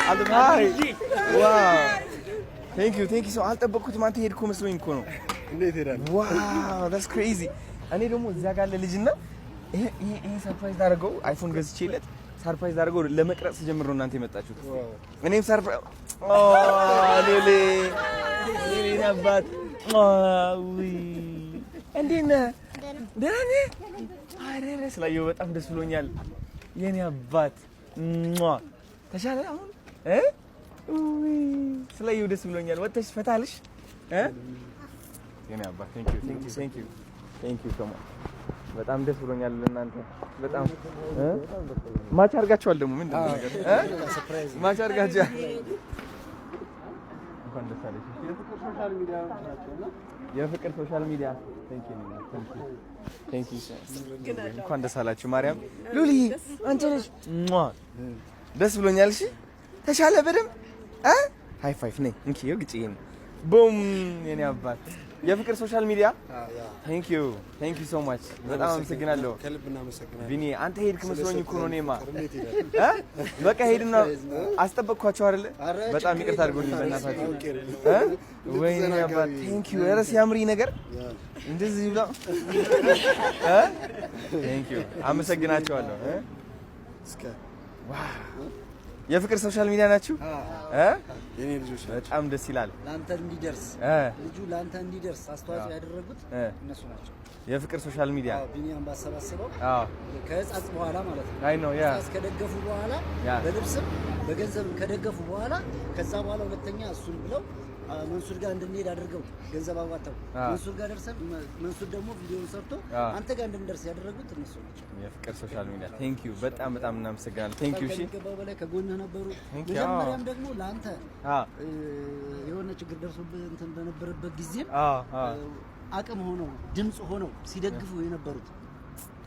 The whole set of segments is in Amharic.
አይ ዋው ቴንክ ዩ ሶ አልጠበቅኩትም። አንተ ሄድኩ መስሎኝ እኮ ነው። እንዴት ሄዳል? ዋው ዳትስ ክሬዚ። እኔ ደግሞ እዛ ጋር ለልጅና ይሄ ሰርፕራይዝ አድርገው አይፎን ገዝቼለት ሰርፕራይዝ አድርገው ለመቅረጽ ጀምሮ እናንተ የመጣችሁት እኔም ሰርፕራይዝ ሌሌ አባት እንዴት ነህ? ደህና ነህ? አረ ስላየሁ በጣም ደስ ብሎኛል የኔ አባት ተሻለ አሁን ስላየሁ ደስ ብሎኛል። ወጥተሽ ፈታልሽ የኔ አባት ቴንክ ዩ ሶ ማች በጣም ደስ ብሎኛል። እናንተ በጣም ማች አድርጋችኋል። ደግሞ ምንድን ነው ነገር ማች አድርጋችኋል። እንኳን ደስ አለሽ። የፍቅር ሶሻል ሚዲያ ቴንክ ዩ እንኳን ደስ አላችሁ። ማርያም ሉሊ አንቺ ነሽ ደስ ብሎኛል። እሺ ተሻለ በደምብ ሃይ ፋይቭ ነኝ እንኪ ግጭ ይሄን ቡም የኔ አባት የፍቅር ሶሻል ሚዲያ ቴንክ ዩ ሶ ማች በጣም አመሰግናለሁ። ከልብ እናመሰግናለን። ቢኒ አንተ ሄድክ መስሎኝ እኮ ነው። እኔማ በቃ ሄድና አስጠበቅኳቸው አይደለ? በጣም ይቅርታ አድርጎልኝ በእናታችሁ ወይኔ አባት ቴንክ ዩ ኧረ ሲያምሪ ነገር እንደዚህ ብላ ቴንክ ዩ አመሰግናቸዋለሁ። እስከ ዋው የፍቅር ሶሻል ሚዲያ ናችሁ የኔ ልጆች በጣም ደስ ይላል። ላንተ እንዲደርስ ልጁ ላንተ እንዲደርስ አስተዋጽኦ ያደረጉት እነሱ ናቸው። የፍቅር ሶሻል ሚዲያ ቢኒያም ባሰባሰበው ከህፃጽ በኋላ ማለት ነው። አይ ነው ያ ከደገፉ በኋላ በልብስም በገንዘብም ከደገፉ በኋላ ከዛ በኋላ ሁለተኛ እሱን ብለው መንሱር ጋር እንድንሄድ አድርገው ገንዘብ አዋጣው መንሱር ጋር ደርሰን መንሱር ደግሞ ቪዲዮን ሰርቶ አንተ ጋር እንድንደርስ ያደረጉት እነሱ ናቸው። የፍቅር ሶሻል ሚዲያ ቴንክ ዩ በጣም እናመሰግናለን። ቴንክ ዩ እሺ ከገባው በላይ ከጎንህ ነበሩ። መጀመሪያም ደግሞ ለአንተ የሆነ ችግር ደርሶብህ እንትን በነበረበት ጊዜም አቅም ሆነው ድምጽ ሆነው ሲደግፉ የነበሩት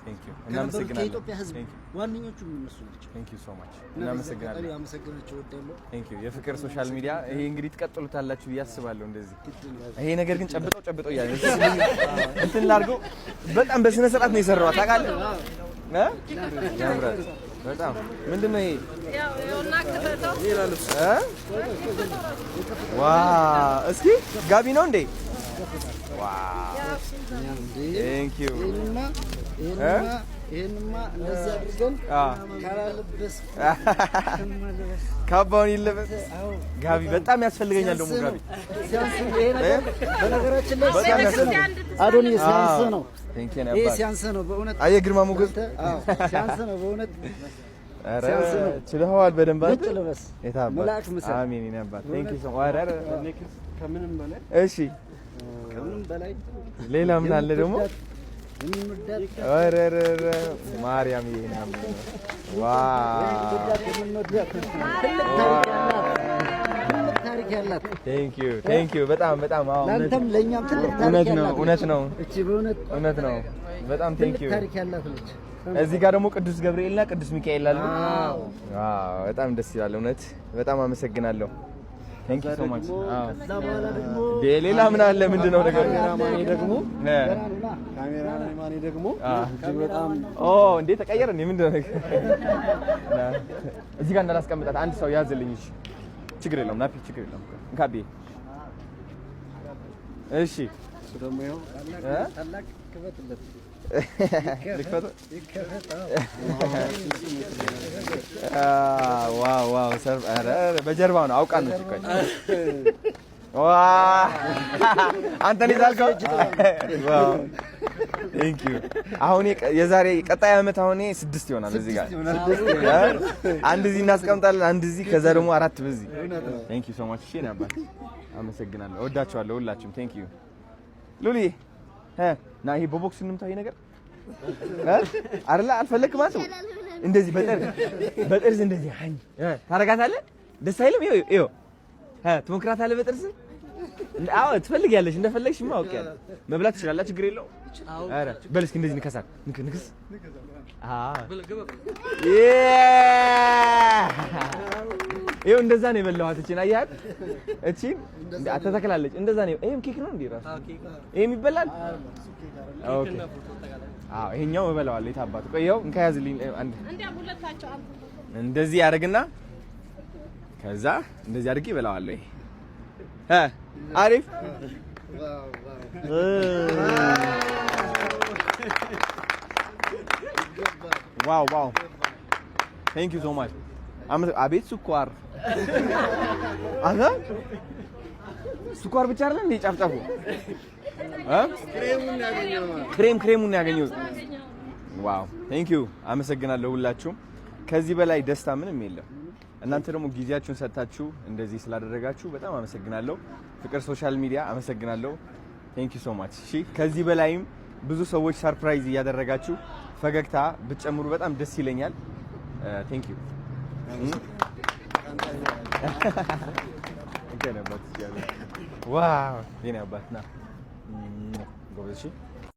ቴንክ ዩ እናመሰግናለን። ከኢትዮጵያ ሕዝብ ዋንኞቹ እነሱ ናቸው። ቴንክ ዩ ሶ ማች እናመሰግናለን። አመሰግናቸው ወዳለሁ። ቴንክ ዩ የፍቅር ሶሻል ሚዲያ ይሄ እንግዲህ ትቀጥሉታላችሁ ብዬ አስባለሁ። እንደዚህ ይሄ ነገር ግን ጨብጠው እያለ እንትን ላድርገው በጣም በስነ ስርዓት ነው የሰራው ታውቃለህ ያምራል በጣም ምንድነው ይሄ ያውና ከተተው ዋው እስኪ ጋቢ ነው እንዴ ዋው ቴንክ ዩ ይሄንማ እንደዚህ አድርገን ካላለበስ ካባውን ይለበስ ጋቢ በጣም ያስፈልገኛል። ደግሞ ጋቢ በነገራችን ላይ አዶኒ ሲያንስ ነው። ይሄ ሲያንስ ነው በእውነት አየ ግርማ ሞገስ ሲያንስ ነው በእውነት አረ ችለዋል በደንብ ነጭ ልበስ መልአክ ምስል አሜን እኔ አባት ቴንክ ዩ ሶ ማች አረ ከምንም በላይ እሺ ከምንም በላይ ሌላ ምን አለ ደግሞ አረ ማርያም ይሄን ዋው ታሪክ ያላት ቴንክ ዩ በጣም አዎ ለአንተም ለኛም ትልቅ ታሪክ ያላት እውነት ነው እቺ በእውነት ነው በጣም ቴንክ ዩ ታሪክ ያላት ልጅ እዚህ ጋር ደግሞ ቅዱስ ገብርኤልና ቅዱስ ሚካኤል አሉ። ዋው በጣም ደስ ይላል። እውነት በጣም አመሰግናለሁ። ቴንክ ዩ ሶ ማች ከዛ በኋላ ደግሞ ሌላ ምን አለ ምንድነው ነገር ካሜራማኔ ደግሞ በጣም እንዴ ተቀየረ እንዴ ምንድነው ነገር እዚህ ጋር እንዳላስቀምጣት አንድ ሰው ያዝልኝ። እሺ ችግር የለውም ናፒ ችግር የለውም እንካቤ እሺ እሱ ደግሞ ይኸው ታላቅ ክበትለት ዋው ሰርፍ አረ በጀርባው ነው አውቃ ነው ሲቆይ አንተ ነህ ያልከው ዋው ቴንክ ዩ አሁን የዛሬ ቀጣይ አመት አሁን 6 ይሆናል እዚህ ጋር አንድ እዚህ እናስቀምጣለን አንድ እዚህ ከዛ ደግሞ 4 በዚህ ቴንክ ዩ ሶ ማች እሺ ነበር አመሰግናለሁ እወዳችኋለሁ ሁላችሁም ቴንክ ዩ ሉሊ ና ይሄ በቦክስ እንምታው ነገር አይደለ አልፈለክም ማለት ነው እንደዚህ በጥርስ እንደዚህ አኝ ታረጋታለህ ደስ አይልም ይኸው ትሞክራታለህ በጥርስ አዎ ትፈልጊያለሽ እንደፈለግሽማ አውቄያለሁ መብላት ትችላለህ ችግር የለውም ኧረ በል እስኪ እንደዚህ ንከሳት ንክስ ይኸው እንደዛ ነው የበላኋት እቺን አያት እቺን ተተክላለች እንደዛ ነው ይሄም ኬክ ነው እንዴ ራሱ ይሄም ይበላል ኦኬ ይሄኛው እበላዋለሁ የታባቱ ቆይ ይኸው እንካ ያዝልኝ አንድ እንዴ ሁለታቸው እንደዚህ ያደርግና ከዛ እንደዚህ አድርጌ እበላዋለሁ። አሪፍ ዋው ዋው ቴንክ ዩ ሶ ማች። አቤት ስኳር ስኳር ብቻ አይደለም እንዴ ጫፍጫፉ ክሬሙን ያገኘው። ዋው ቴንክ ዩ አመሰግናለሁ ሁላችሁም። ከዚህ በላይ ደስታ ምንም የለም። እናንተ ደግሞ ጊዜያችሁን ሰጥታችሁ እንደዚህ ስላደረጋችሁ በጣም አመሰግናለሁ። ፍቅር ሶሻል ሚዲያ አመሰግናለሁ። ቴንክ ዩ ሶ ማች። እሺ ከዚህ በላይም ብዙ ሰዎች ሰርፕራይዝ እያደረጋችሁ ፈገግታ ብትጨምሩ በጣም ደስ ይለኛል። ቴንክ ዩ ዋው የኔ አባት ና ጎበዝ። እሺ